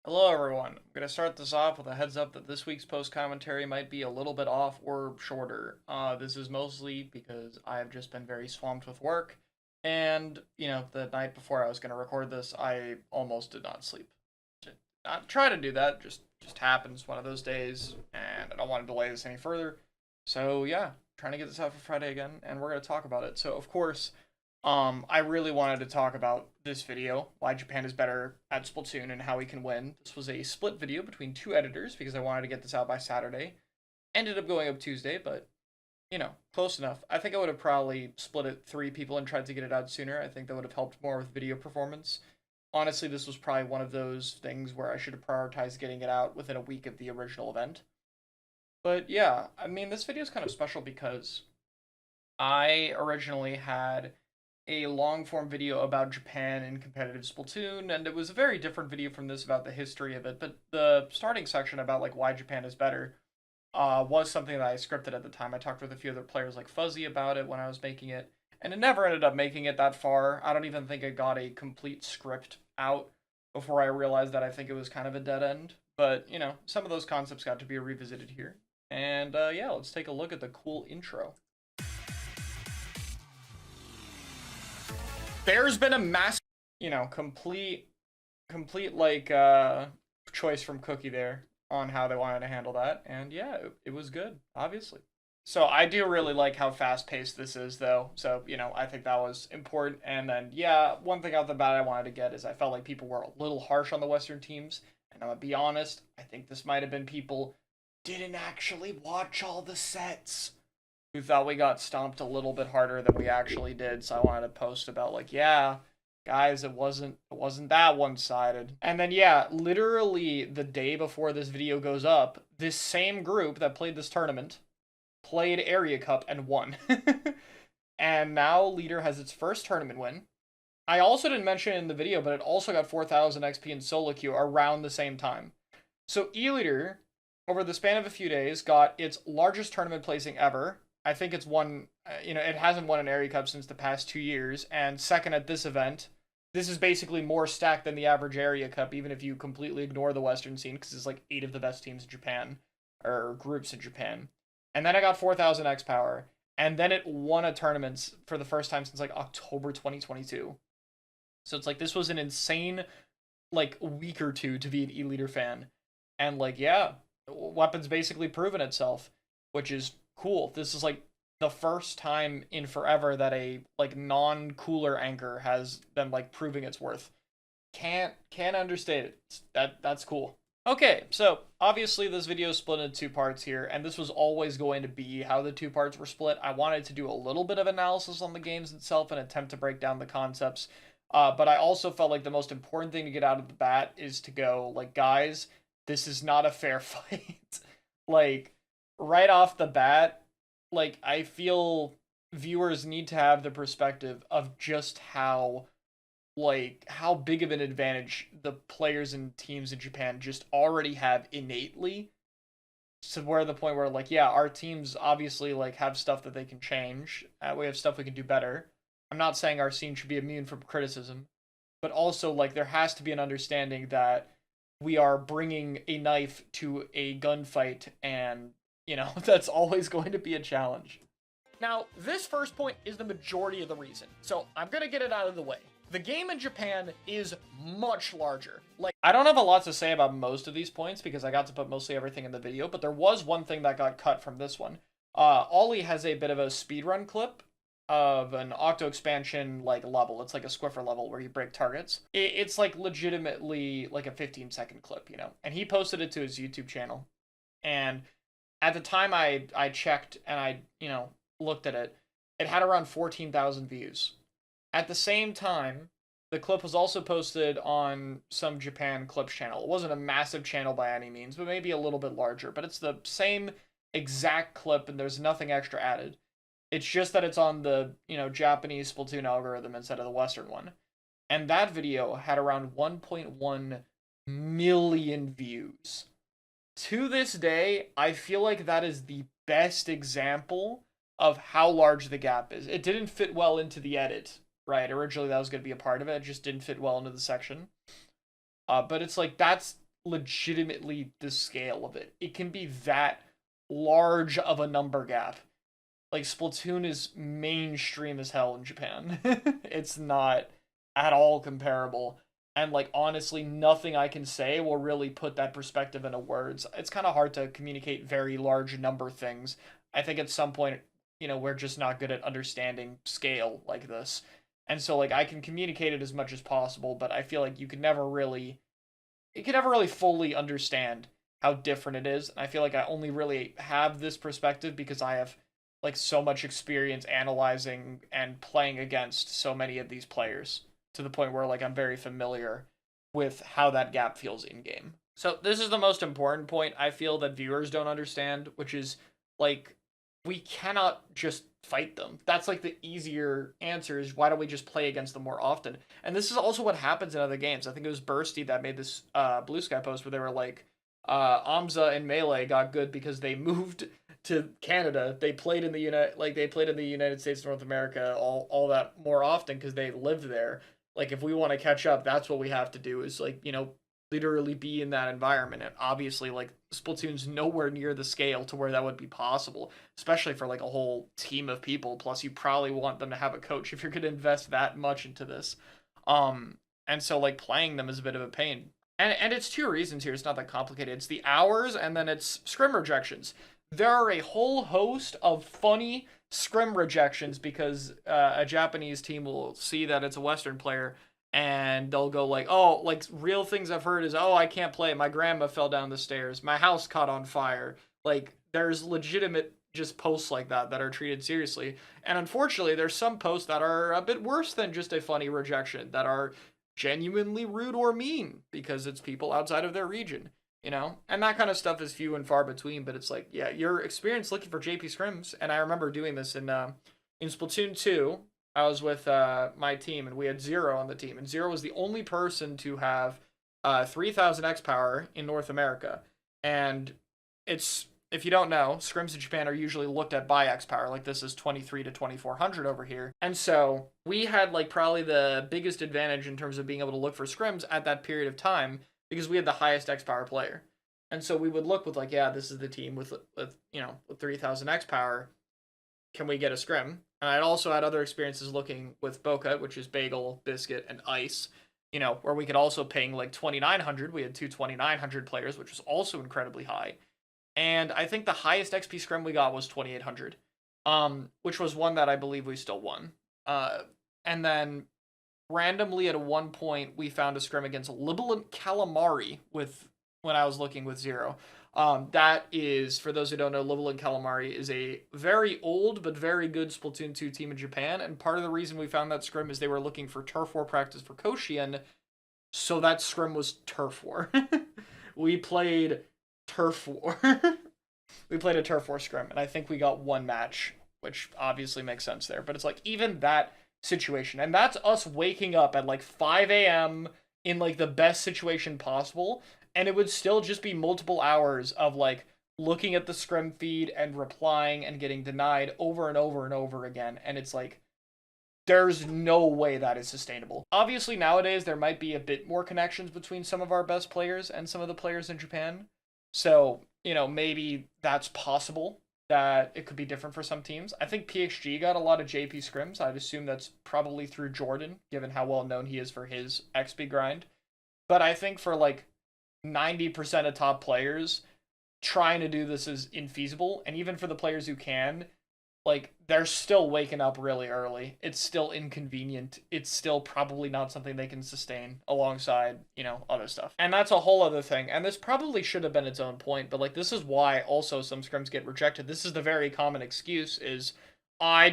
Hello everyone. I'm going to start this off with a heads up that this week's post commentary might be a little bit off or shorter. This is mostly because I've just been very swamped with work, and the night before I was going to record this, I almost did not sleep. Did not try to do that, just happens one of those days, and I don't want to delay this any further. So yeah, trying to get this out for Friday again, and we're going to talk about it. So of course, I really wanted to talk about this video, why Japan is better at Splatoon and how we can win. This was a split video between two editors because I wanted to get this out by Saturday. Ended up going up Tuesday, but close enough. I think I would have probably split it three people and tried to get it out sooner. I think that would have helped more with video performance. Honestly, this was probably one of those things where I should have prioritized getting it out within a week of the original event. But yeah, I mean, this video is kind of special because I originally had a long form video about Japan in competitive Splatoon, and it was a very different video from this about the history of it. But the starting section about like why Japan is better was something that I scripted at the time. I talked with a few other players like Fuzzy about it when I was making it, and it never ended up making it that far. I don't even think I got a complete script out before I realized that I think it was kind of a dead end. But some of those concepts got to be revisited here. And yeah, let's take a look at the cool intro. There's been a mass, complete like choice from Cookie there on how they wanted to handle that, and yeah, it was good, obviously. So I do really like how fast paced this is, though. So I think that was important. And then yeah, one thing out the bat I wanted to get is I felt like people were a little harsh on the Western teams, and I'm gonna be honest, I think this might have been people didn't actually watch all the sets who thought we got stomped a little bit harder than we actually did. So I wanted to post about like, yeah, guys, it wasn't that one-sided. And then yeah, literally the day before this video goes up, this same group that played this tournament played Area Cup and won. And now Leader has its first tournament win. I also didn't mention it in the video, but it also got 4,000 XP in solo queue around the same time. So E-Leader, over the span of a few days, got its largest tournament placing ever. I think it's won, it hasn't won an Area Cup since the past 2 years, and second at this event. This is basically more stacked than the average Area Cup, even if you completely ignore the Western scene, because it's like 8 of the best teams in Japan, or groups in Japan. And then I got 4,000 X power, and then it won a tournament for the first time since like October 2022. So it's like this was an insane like week or two to be an E-Leader fan. And like, yeah, weapon's basically proven itself, which is cool. This is like the first time in forever that a like non-cooler anchor has been like proving its worth. Can't understate it. That's cool. Okay, so obviously this video is split into two parts here, and this was always going to be how the two parts were split. I wanted to do a little bit of analysis on the games itself and attempt to break down the concepts, but I also felt like the most important thing to get out of the bat is to go, like, guys, this is not a fair fight. Like, right off the bat, like, I feel viewers need to have the perspective of just how big of an advantage the players and teams in Japan just already have innately. So we're at the point where like, yeah, our teams obviously like have stuff that they can change. We have stuff we can do better. I'm not saying our scene should be immune from criticism, but also like there has to be an understanding that we are bringing a knife to a gunfight, and that's always going to be a challenge. Now, this first point is the majority of the reason, so I'm gonna get it out of the way. The game in Japan is much larger. Like, I don't have a lot to say about most of these points because I got to put mostly everything in the video, but there was one thing that got cut from this one. Ollie has a bit of a speedrun clip of an Octo expansion like level. It's like a Squiffer level where you break targets. It's like legitimately like a 15-second clip, and he posted it to his YouTube channel. And at the time I checked and I, looked at it, it had around 14,000 views. At the same time, the clip was also posted on some Japan Clips channel. It wasn't a massive channel by any means, but maybe a little bit larger. But it's the same exact clip, and there's nothing extra added. It's just that it's on the, Japanese Splatoon algorithm instead of the Western one. And that video had around 1.1 million views. To this day, I feel like that is the best example of how large the gap is. It didn't fit well into the edit, right? Originally that was going to be a part of it. It just didn't fit well into the section. But it's like that's legitimately the scale of it. It can be that large of a number gap. Like Splatoon is mainstream as hell in Japan. It's not at all comparable. And like honestly, nothing I can say will really put that perspective into words. It's kind of hard to communicate very large number things. I think at some point, we're just not good at understanding scale like this. And so like I can communicate it as much as possible, but I feel like you can never really fully understand how different it is. And I feel like I only really have this perspective because I have like so much experience analyzing and playing against so many of these players to the point where like I'm very familiar with how that gap feels in game. So this is the most important point I feel that viewers don't understand, which is like we cannot just fight them. That's like the easier answer is why don't we just play against them more often? And this is also what happens in other games. I think it was Bursty that made this Blue Sky post where they were like, Amza and Melee got good because they moved to Canada. They played in the United States of North America all that more often because they lived there. Like if we want to catch up, that's what we have to do is like, literally be in that environment. And obviously like Splatoon's nowhere near the scale to where that would be possible, especially for like a whole team of people. Plus you probably want them to have a coach if you're going to invest that much into this. And so like playing them is a bit of a pain. And it's two reasons here. It's not that complicated. It's the hours and then it's scrim rejections. There are a whole host of funny scrim rejections because a Japanese team will see that it's a Western player and they'll go like, oh, like real things I've heard is, oh, I can't play. My grandma fell down the stairs. My house caught on fire. Like there's legitimate just posts like that are treated seriously. And unfortunately, there's some posts that are a bit worse than just a funny rejection that are genuinely rude or mean because it's people outside of their region. And that kind of stuff is few and far between, but it's like, yeah, your experience looking for JP scrims. And I remember doing this in Splatoon 2. I was with my team and we had Zero on the team, and Zero was the only person to have 3000 X power in North America. And it's, if you don't know, scrims in Japan are usually looked at by X power. Like this is 23 to 2400 over here. And so we had like probably the biggest advantage in terms of being able to look for scrims at that period of time because we had the highest X power player. And so we would look with like, yeah, this is the team with 3000 X power. Can we get a scrim? And I'd also had other experiences looking with Boca, which is Bagel, Biscuit, and Ice, where we could also ping like 2900. We had two 2900 players, which was also incredibly high. And I think the highest XP scrim we got was 2800, which was one that I believe we still won. And then randomly at one point we found a scrim against Libilant Calamari when I was looking with Zero. That is, for those who don't know, Libilant Calamari is a very old but very good Splatoon 2 team in Japan, and part of the reason we found that scrim is they were looking for Turf War practice for Koshien, so that scrim was Turf War. We played Turf War. We played a Turf War scrim, and I think we got one match, which obviously makes sense there, but it's like, even that situation, and that's us waking up at like 5 a.m. in like the best situation possible, and it would still just be multiple hours of like looking at the scrim feed and replying and getting denied over and over and over again. And it's like, there's no way that is sustainable. Obviously nowadays there might be a bit more connections between some of our best players and some of the players in Japan. So, maybe that's possible that it could be different for some teams. I think PXG got a lot of JP scrims. I'd assume that's probably through Jordan, given how well known he is for his XP grind. But I think for like 90% of top players, trying to do this is infeasible. And even for the players who can, like, they're still waking up really early. It's still inconvenient. It's still probably not something they can sustain alongside, other stuff. And that's a whole other thing. And this probably should have been its own point, but like, this is why also some scrims get rejected. This is the very common excuse is, I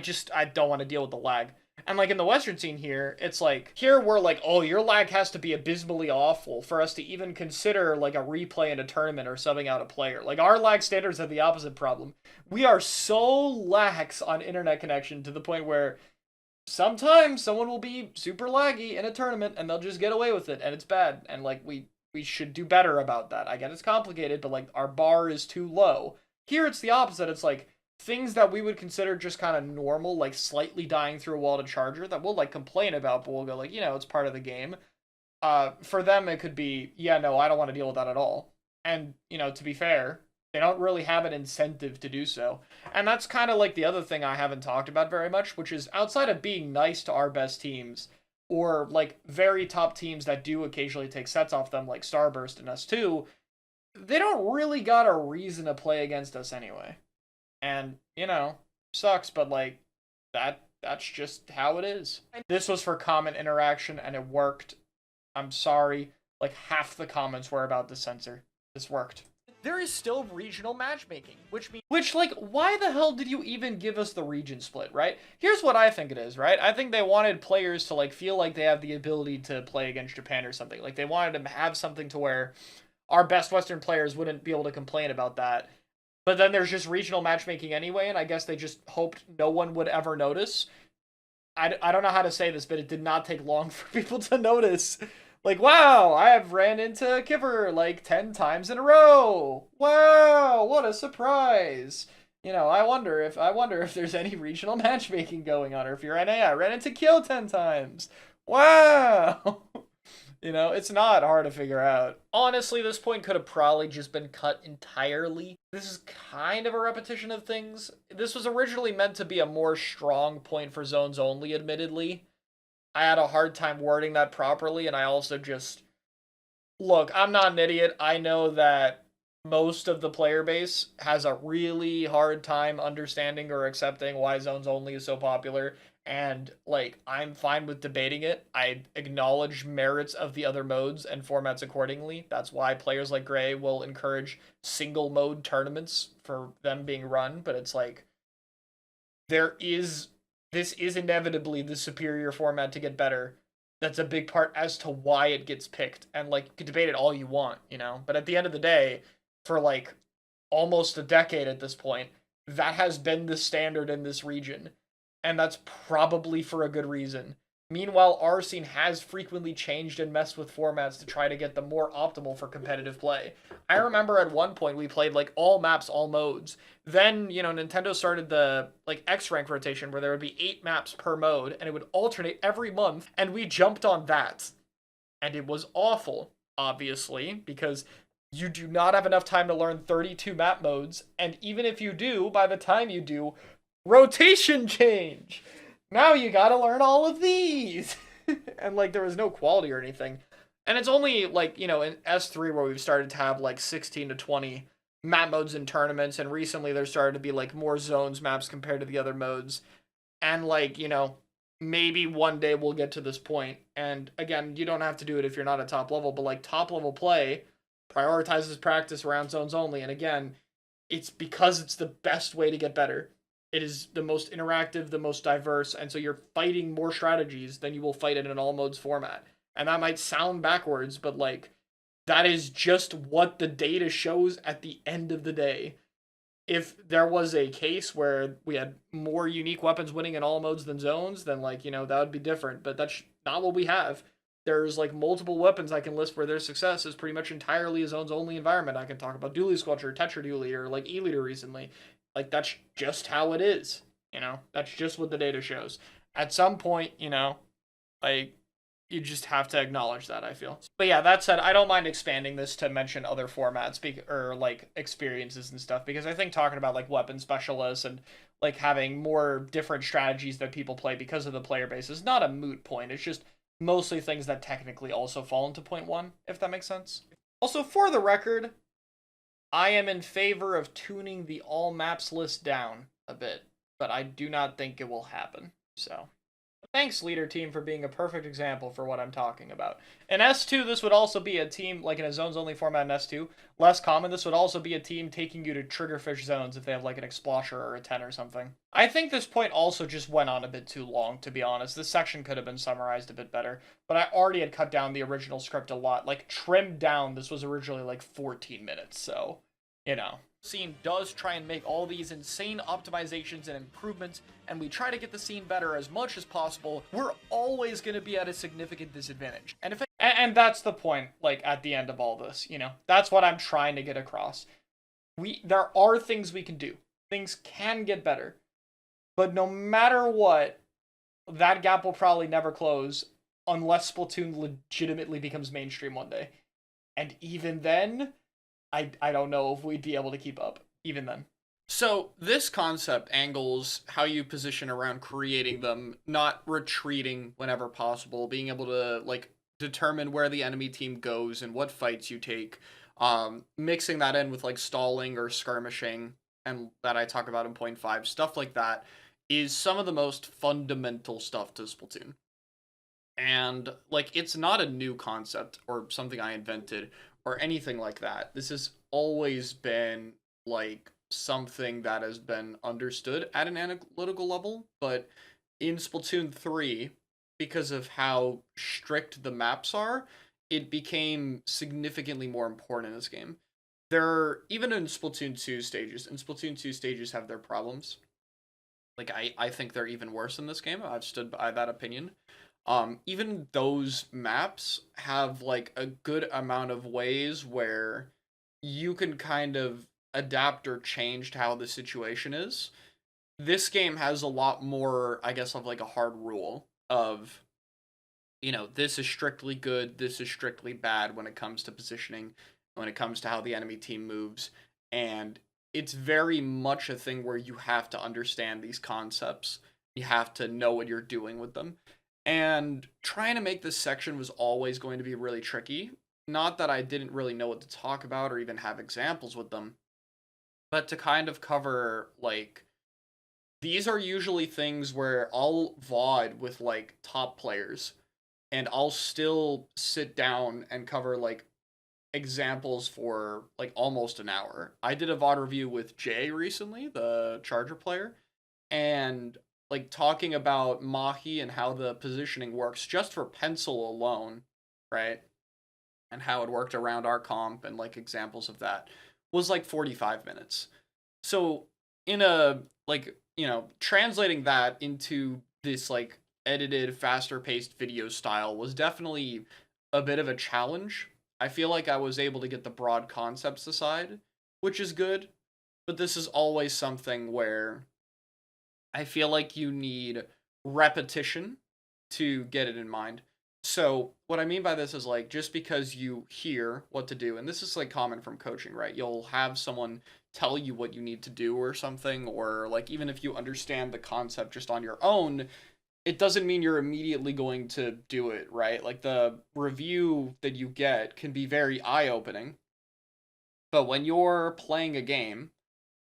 don't want to deal with the lag. And like in the Western scene here, it's like, here we're like, oh, your lag has to be abysmally awful for us to even consider like a replay in a tournament or subbing out a player. Like our lag standards have the opposite problem. We are so lax on internet connection to the point where sometimes someone will be super laggy in a tournament and they'll just get away with it and it's bad. And like we should do better about that. I get it's complicated, but like our bar is too low. Here it's the opposite. It's like, things that we would consider just kind of normal, like slightly dying through a wall to charger, that we'll like complain about, but we'll go like, it's part of the game. For them it could be, yeah, no, I don't want to deal with that at all. And, to be fair, they don't really have an incentive to do so. And that's kind of like the other thing I haven't talked about very much, which is outside of being nice to our best teams, or like very top teams that do occasionally take sets off them, like Starburst and S2, they don't really got a reason to play against us anyway. And, sucks, but like that's just how it is. This was for comment interaction and it worked. I'm sorry. Like half the comments were about the censor. This worked. There is still regional matchmaking, which like why the hell did you even give us the region split, right? Here's what I think it is, right? I think they wanted players to like feel like they have the ability to play against Japan or something. Like they wanted to have something to where our best Western players wouldn't be able to complain about that. But then there's just regional matchmaking anyway, and I guess they just hoped no one would ever notice. I don't know how to say this, but it did not take long for people to notice. Like, wow, I have ran into Kipper like 10 times in a row. Wow, what a surprise. I wonder if there's any regional matchmaking going on, or if you're NA, I ran into Kyo 10 times. Wow. It's not hard to figure out. Honestly, this point could have probably just been cut entirely. This is kind of a repetition of things. This was originally meant to be a more strong point for zones only, admittedly. I had a hard time wording that properly, and I also just... Look, I'm not an idiot. I know that most of the player base has a really hard time understanding or accepting why zones only is so popular. And, like, I'm fine with debating it. I acknowledge merits of the other modes and formats accordingly. That's why players like Gray will encourage single mode tournaments for them being run. But it's like, this is inevitably the superior format to get better. That's a big part as to why it gets picked. And, like, you can debate it all you want, But at the end of the day, for, like, almost a decade at this point, that has been the standard in this region. And that's probably for a good reason. Meanwhile, our scene has frequently changed and messed with formats to try to get them more optimal for competitive play. I remember at one point we played like all maps, all modes. Then, Nintendo started the like X rank rotation where there would be 8 maps per mode and it would alternate every month, and we jumped on that. And it was awful, obviously, because you do not have enough time to learn 32 map modes, and even if you do, by the time you do, rotation change. Now you gotta learn all of these. And like there was no quality or anything. And it's only like, in S3 where we've started to have like 16 to 20 map modes in tournaments, and recently there started to be like more zones maps compared to the other modes. And like, maybe one day we'll get to this point. And again, you don't have to do it if you're not at top level, but like top level play prioritizes practice around zones only. And again, it's because it's the best way to get better. It is the most interactive, the most diverse, and so you're fighting more strategies than you will fight in an all modes format. And that might sound backwards, but like that is just what the data shows at the end of the day. If there was a case where we had more unique weapons winning in all modes than zones, then like, that would be different, but that's not what we have. There's like multiple weapons I can list where their success is pretty much entirely a zones only environment. I can talk about Dually Sculpture, Tetra Dually, or like E-Leader recently. Like, that's just how it is, That's just what the data shows. At some point, like, you just have to acknowledge that, I feel. But yeah, that said, I don't mind expanding this to mention other formats, or, like, experiences and stuff, because I think talking about, like, weapon specialists and, like, having more different strategies that people play because of the player base is not a moot point. It's just mostly things that technically also fall into point 1, if that makes sense. Also, for the record, I am in favor of tuning the all maps list down a bit, but I do not think it will happen. So, thanks, leader team, for being a perfect example for what I'm talking about. In S2, this would also be a team, like in a zones only format in S2, less common, this would also be a team taking you to triggerfish zones if they have like an Explosher or a 10 or something. I think this point also just went on a bit too long, to be honest. This section could have been summarized a bit better, but I already had cut down the original script a lot. Like, trimmed down, this was originally like 14 minutes, so... Scene does try and make all these insane optimizations and improvements, and we try to get the scene better as much as possible. We're always going to be at a significant disadvantage. And that's the point, like, at the end of all this, That's what I'm trying to get across. There are things we can do. Things can get better. But no matter what, that gap will probably never close unless Splatoon legitimately becomes mainstream one day. And even then, I don't know if we'd be able to keep up. Even then. So this concept angles how you position around creating them, not retreating whenever possible, being able to like determine where the enemy team goes and what fights you take, mixing that in with like stalling or skirmishing, and that I talk about in point 5, stuff like that is some of the most fundamental stuff to Splatoon. And like it's not a new concept or something I invented or anything like that. This has always been like something that has been understood at an analytical level, but in Splatoon 3, because of how strict the maps are, it became significantly more important in this game. There are, even in Splatoon 2 stages, and Splatoon 2 stages have their problems. Like I think they're even worse in this game. I've stood by that opinion. Even those maps have like a good amount of ways where you can kind of adapt or change to how the situation is. This game has a lot more, I guess, of like a hard rule of, you know, this is strictly good, this is strictly bad when it comes to positioning, when it comes to how the enemy team moves. And it's very much a thing where you have to understand these concepts. You have to know what you're doing with them. And trying to make this section was always going to be really tricky. Not that I didn't really know what to talk about or even have examples with them, but to kind of cover, like, these are usually things where I'll VOD with, like, top players, and I'll still sit down and cover, like, examples for, like, almost an hour. I did a VOD review with Jay recently, the Charger player, and like talking about Mahi and how the positioning works just for pencil alone, right? And how it worked around our comp and like examples of that was like 45 minutes. So in a like, you know, translating that into this like edited, faster paced video style was definitely a bit of a challenge. I feel like I was able to get the broad concepts aside, which is good, but this is always something where I feel like you need repetition to get it in mind. So, what I mean by this is like just because you hear what to do, and this is like common from coaching, right? You'll have someone tell you what you need to do or something, or like even if you understand the concept just on your own, it doesn't mean you're immediately going to do it, right? Like the review that you get can be very eye opening, but when you're playing a game,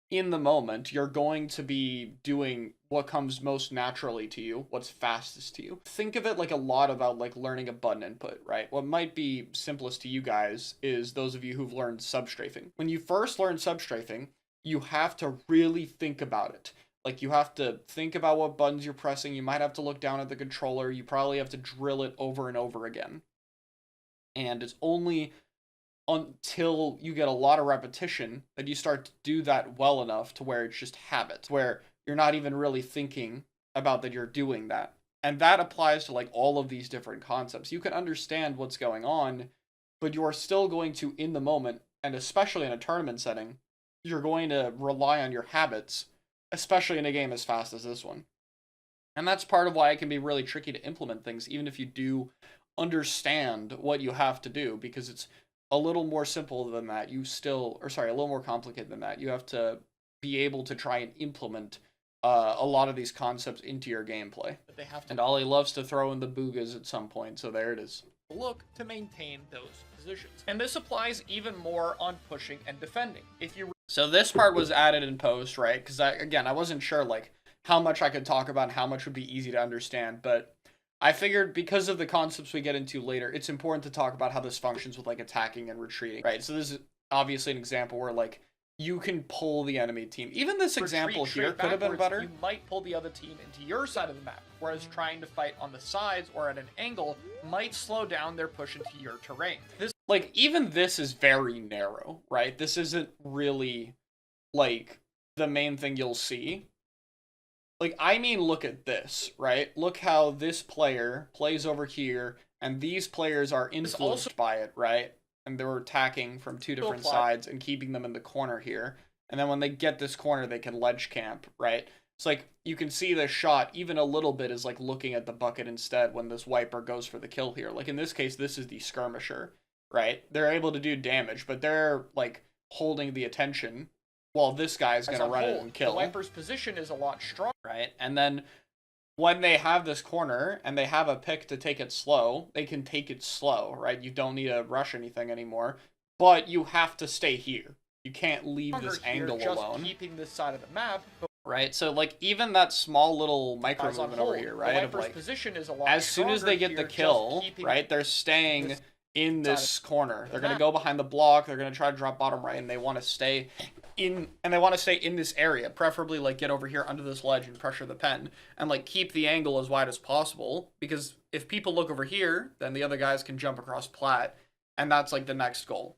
in the moment, you're going to be doing what comes most naturally to you, what's fastest to you. Think of it like a lot about like learning a button input, right? What might be simplest to you guys is those of you who've learned substrafing. When you first learn substrafing, you have to really think about it. Like you have to think about what buttons you're pressing. You might have to look down at the controller. You probably have to drill it over and over again. And it's only until you get a lot of repetition that you start to do that well enough to where it's just habit, where you're not even really thinking about that you're doing that. And that applies to like all of these different concepts. You can understand what's going on, but you are still going to, in the moment, and especially in a tournament setting, you're going to rely on your habits, especially in a game as fast as this one. And that's part of why it can be really tricky to implement things, even if you do understand what you have to do, because it's a little more simple than that. A little more complicated than that. You have to be able to try and implement a lot of these concepts into your gameplay. But they have to. And Ollie loves to throw in the boogas at some point, so there it is. Look to maintain those positions. And this applies even more on pushing and defending. So this part was added in post, right? Because I wasn't sure like how much I could talk about and how much would be easy to understand, but I figured because of the concepts we get into later, it's important to talk about how this functions with like attacking and retreating, right? So this is obviously an example where like you can pull the enemy team. Even this example here could have been better. You might pull the other team into your side of the map, whereas trying to fight on the sides or at an angle might slow down their push into your terrain. Even this is very narrow, right? This isn't really like the main thing you'll see. Like, I mean, look at this, right? Look how this player plays over here, and these players are influenced by it, right? And they're attacking from two different sides and keeping them in the corner here. And then when they get this corner, they can ledge camp, right? It's like you can see the shot even a little bit is like looking at the bucket instead when this wiper goes for the kill here. Like in this case, this is the skirmisher, right? They're able to do damage, but they're like holding the attention while this guy's gonna run it and kill. The wiper's position is a lot stronger, right? And then when they have this corner and they have a pick to take it slow, they can take it slow, right? You don't need to rush anything anymore, but you have to stay here. You can't leave this angle alone. Keeping this side of the map, right? So like even that small little micro movement over here, right? Of like, position is a lot as soon as they get the kill, right? They're staying in this corner. They're gonna go behind the block. They're gonna try to drop bottom right, and they want to stay in, and they want to stay in this area, preferably like get over here under this ledge and pressure the pen and like keep the angle as wide as possible, because if people look over here, then the other guys can jump across plat, and that's like the next goal.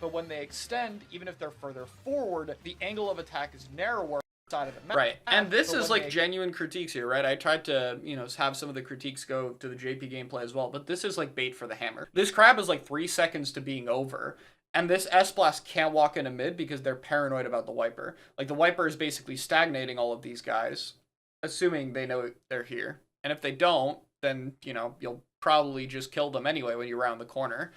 But when they extend, even if they're further forward, the angle of attack is narrower side of the map. Right, and this is like genuine critiques here, right? I tried to, you know, have some of the critiques go to the JP gameplay as well, but this is like bait for the hammer. This crab is like 3 seconds to being over, and this S-Blast can't walk into mid because they're paranoid about the wiper. Like, the wiper is basically stagnating all of these guys, assuming they know they're here. And if they don't, then, you know, you'll probably just kill them anyway when you round the corner.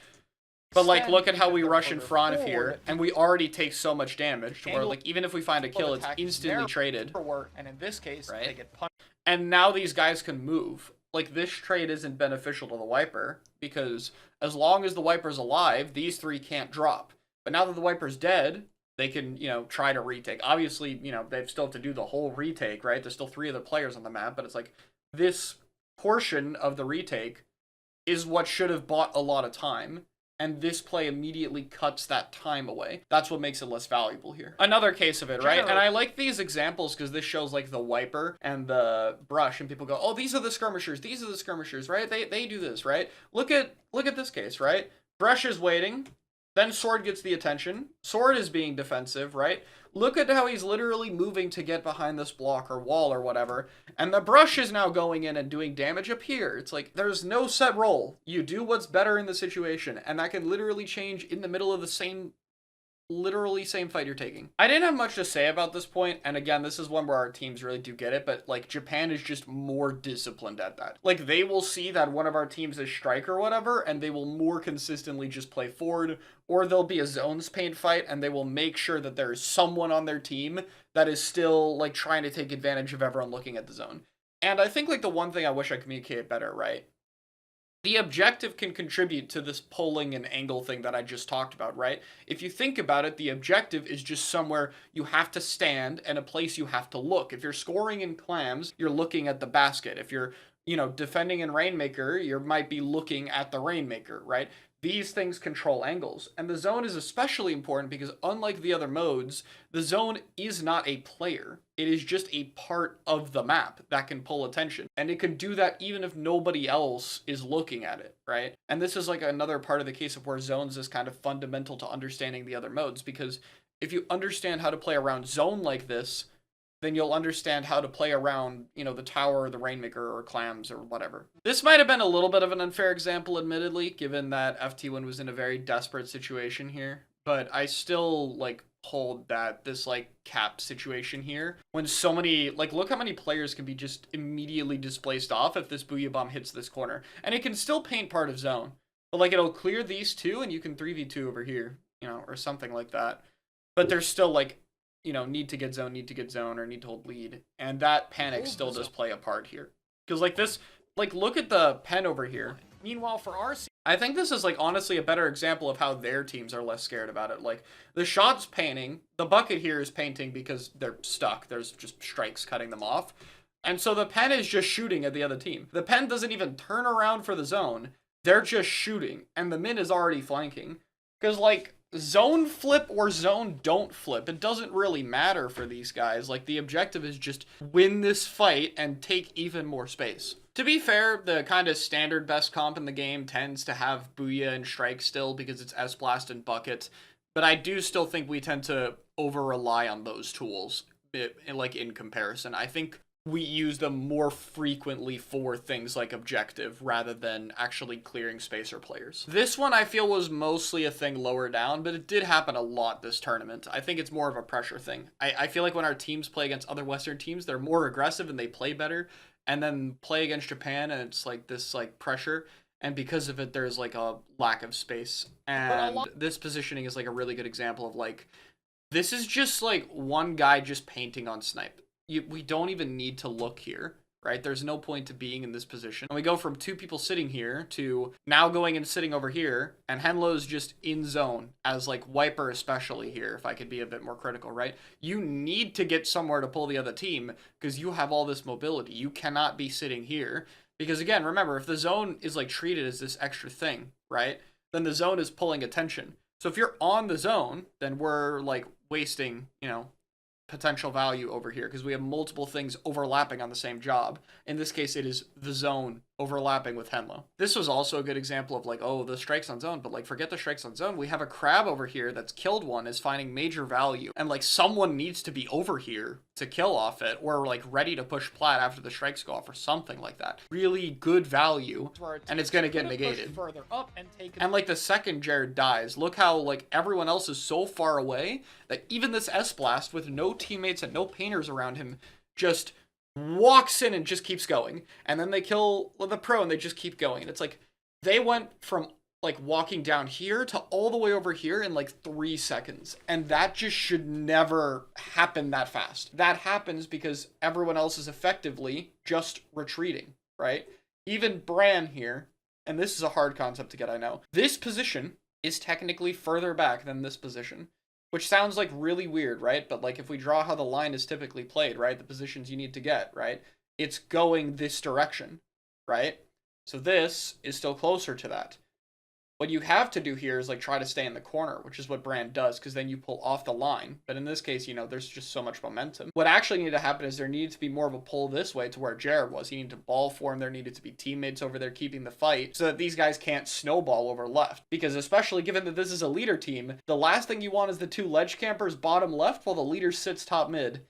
But, like, look at how we rush in front of here, and we already take so much damage, to where, like, even if we find a kill, it's instantly traded. And in this case, right? They get punched. And now these guys can move. Like, this trade isn't beneficial to the wiper, because as long as the wiper's alive, these 3 can't drop. But now that the wiper's dead, they can, you know, try to retake. Obviously, you know, they still have to do the whole retake, right? There's still 3 other players on the map, but it's like, this portion of the retake is what should have bought a lot of time, and this play immediately cuts that time away. That's what makes it less valuable here. Another case of it, right? And I like these examples because this shows like the wiper and the brush, and people go, oh, these are the skirmishers, these are the skirmishers, right? They do this, right? Look at this case, right? Brush is waiting, then Sword gets the attention. Sword is being defensive, right? Look at how he's literally moving to get behind this block or wall or whatever, and the brush is now going in and doing damage up here. It's like, there's no set role. You do what's better in the situation, and that can literally change in the middle of the same fight you're taking. I didn't have much to say about this point, and again, this is one where our teams really do get it, but like Japan is just more disciplined at that. Like, they will see that one of our teams is strike or whatever, and they will more consistently just play forward, or there'll be a zones paint fight, and they will make sure that there is someone on their team that is still like trying to take advantage of everyone looking at the zone. And I think like the one thing I wish I communicated better, right? The objective can contribute to this polling and angle thing that I just talked about, right? If you think about it, the objective is just somewhere you have to stand and a place you have to look. If you're scoring in clams, you're looking at the basket. If you're, you know, defending in Rainmaker, you might be looking at the Rainmaker, right? These things control angles. And the zone is especially important because unlike the other modes, the zone is not a player. It is just a part of the map that can pull attention. And it can do that even if nobody else is looking at it, right? And this is like another part of the case of where zones is kind of fundamental to understanding the other modes, because if you understand how to play around zone like this, then you'll understand how to play around, you know, the tower or the Rainmaker or clams or whatever. This might have been a little bit of an unfair example, admittedly, given that FT1 was in a very desperate situation here. But I still, like, hold that this, like, cap situation here, when so many, like, look how many players can be just immediately displaced off if this Booyah Bomb hits this corner. And it can still paint part of zone. But, like, it'll clear these 2 and you can 3v2 over here, you know, or something like that. But there's still, like, you know, need to get zone, or need to hold lead. And that panic still does play a part here. Because, like, this, like, look at the pen over here. Meanwhile, for our team, I think this is, like, honestly a better example of how their teams are less scared about it. Like, the shot's painting, the bucket here is painting because they're stuck. There's just strikes cutting them off. And so the pen is just shooting at the other team. The pen doesn't even turn around for the zone. They're just shooting. And the min is already flanking. Because, like, zone flip or zone don't flip, it doesn't really matter for these guys. Like, the objective is just win this fight and take even more space. To be fair, the kind of standard best comp in the game tends to have Booyah and Strike still because it's S-Blast and Bucket, but I do still think we tend to over-rely on those tools, like, in comparison. I think we use them more frequently for things like objective rather than actually clearing space or players. This one I feel was mostly a thing lower down, but it did happen a lot this tournament. I think it's more of a pressure thing. I feel like when our teams play against other Western teams, they're more aggressive and they play better, and then play against Japan and it's like this like pressure, and because of it there's like a lack of space. And this positioning is like a really good example of like, this is just like one guy just painting on snipe. We don't even need to look here, right? There's no point to being in this position. And we go from 2 people sitting here to now going and sitting over here, and Henlo's just in zone as like Wiper especially here, if I could be a bit more critical, right? You need to get somewhere to pull the other team because you have all this mobility. You cannot be sitting here because, again, remember, if the zone is like treated as this extra thing, right? Then the zone is pulling attention. So if you're on the zone, then we're like wasting, potential value over here because we have multiple things overlapping on the same job. In this case, it is the zone overlapping with Henlo. This was also a good example of like, oh, the strikes on zone, but like forget the strikes on zone. We have a crab over here that's killed one, is finding major value, and like someone needs to be over here to kill off it or like ready to push plat after the strikes go off or something like that. Really good value, and it's gonna get negated. Further up and take and like the second Jared dies, look how like everyone else is so far away that even this S-Blast with no teammates and no painters around him just walks in and just keeps going. And then they kill the pro and they just keep going. And it's like they went from like walking down here to all the way over here in like 3 seconds. And that just should never happen that fast. That happens because everyone else is effectively just retreating, right? Even Bran here, and this is a hard concept to get, I know. This position is technically further back than this position, which sounds like really weird, right? But like if we draw how the line is typically played, right? The positions you need to get, right? It's going this direction, right? So this is still closer to that. What you have to do here is like try to stay in the corner, which is what Brand does, because then you pull off the line. But in this case, there's just so much momentum. What actually needed to happen is there needed to be more of a pull this way to where Jared was. He needed to ball form. There needed to be teammates over there keeping the fight so that these guys can't snowball over left. Because especially given that this is a leader team, the last thing you want is the 2 ledge campers bottom left while the leader sits top mid.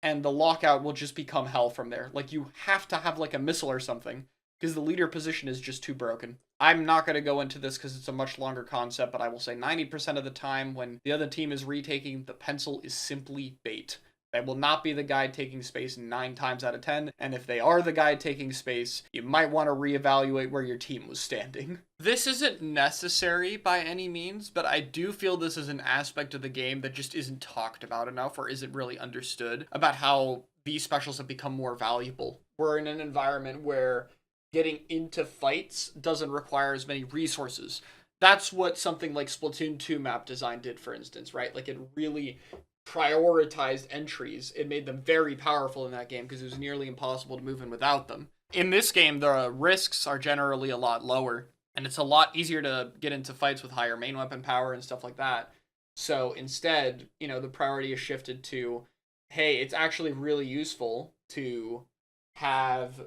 And the lockout will just become hell from there. Like you have to have like a missile or something because the leader position is just too broken. I'm not going to go into this because it's a much longer concept, but I will say 90% of the time when the other team is retaking, the pencil is simply bait. They will not be the guy taking space 9 times out of 10, and if they are the guy taking space, you might want to reevaluate where your team was standing. This isn't necessary by any means, but I do feel this is an aspect of the game that just isn't talked about enough or isn't really understood about how these specials have become more valuable. We're in an environment where getting into fights doesn't require as many resources. That's what something like Splatoon 2 map design did, for instance, right? Like it really prioritized entries. It made them very powerful in that game because it was nearly impossible to move in without them. In this game, the risks are generally a lot lower, and it's a lot easier to get into fights with higher main weapon power and stuff like that. So instead, the priority is shifted to, hey, it's actually really useful to have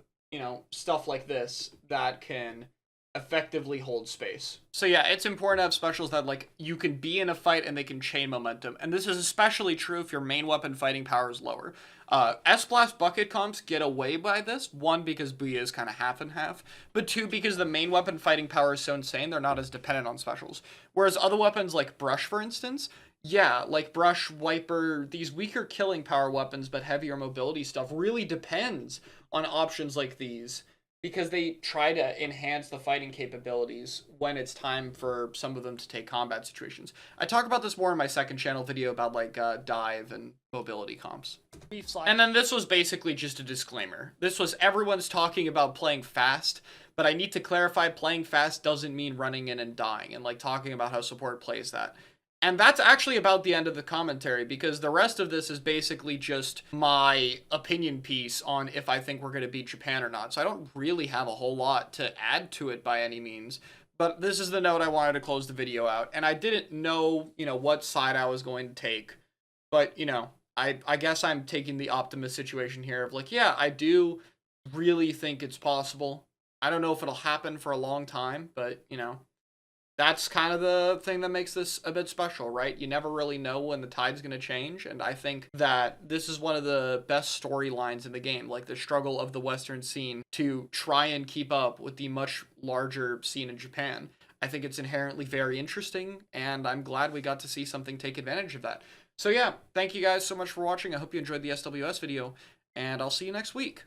stuff like this that can effectively hold space. So yeah, it's important to have specials that like you can be in a fight and they can chain momentum. And this is especially true if your main weapon fighting power is lower. S-Blast bucket comps get away by this. 1, because Booyah is kind of half and half, but 2, because the main weapon fighting power is so insane, they're not as dependent on specials. Whereas other weapons like Brush, for instance, yeah, like Brush, Wiper, these weaker killing power weapons but heavier mobility stuff really depends on options like these because they try to enhance the fighting capabilities when it's time for some of them to take combat situations. I talk about this more in my second channel video about like dive and mobility comps. And then this was basically just a disclaimer. This was everyone's talking about playing fast, but I need to clarify playing fast doesn't mean running in and dying and like talking about how support plays that. And that's actually about the end of the commentary because the rest of this is basically just my opinion piece on if I think we're going to beat Japan or not. So I don't really have a whole lot to add to it by any means. But this is the note I wanted to close the video out. And I didn't know, what side I was going to take. But, I guess I'm taking the optimist situation here of like, yeah, I do really think it's possible. I don't know if it'll happen for a long time, but, that's kind of the thing that makes this a bit special, right? You never really know when the tide's going to change, and I think that this is one of the best storylines in the game, like the struggle of the Western scene to try and keep up with the much larger scene in Japan. I think it's inherently very interesting, and I'm glad we got to see something take advantage of that. So yeah, thank you guys so much for watching. I hope you enjoyed the SWS video, and I'll see you next week.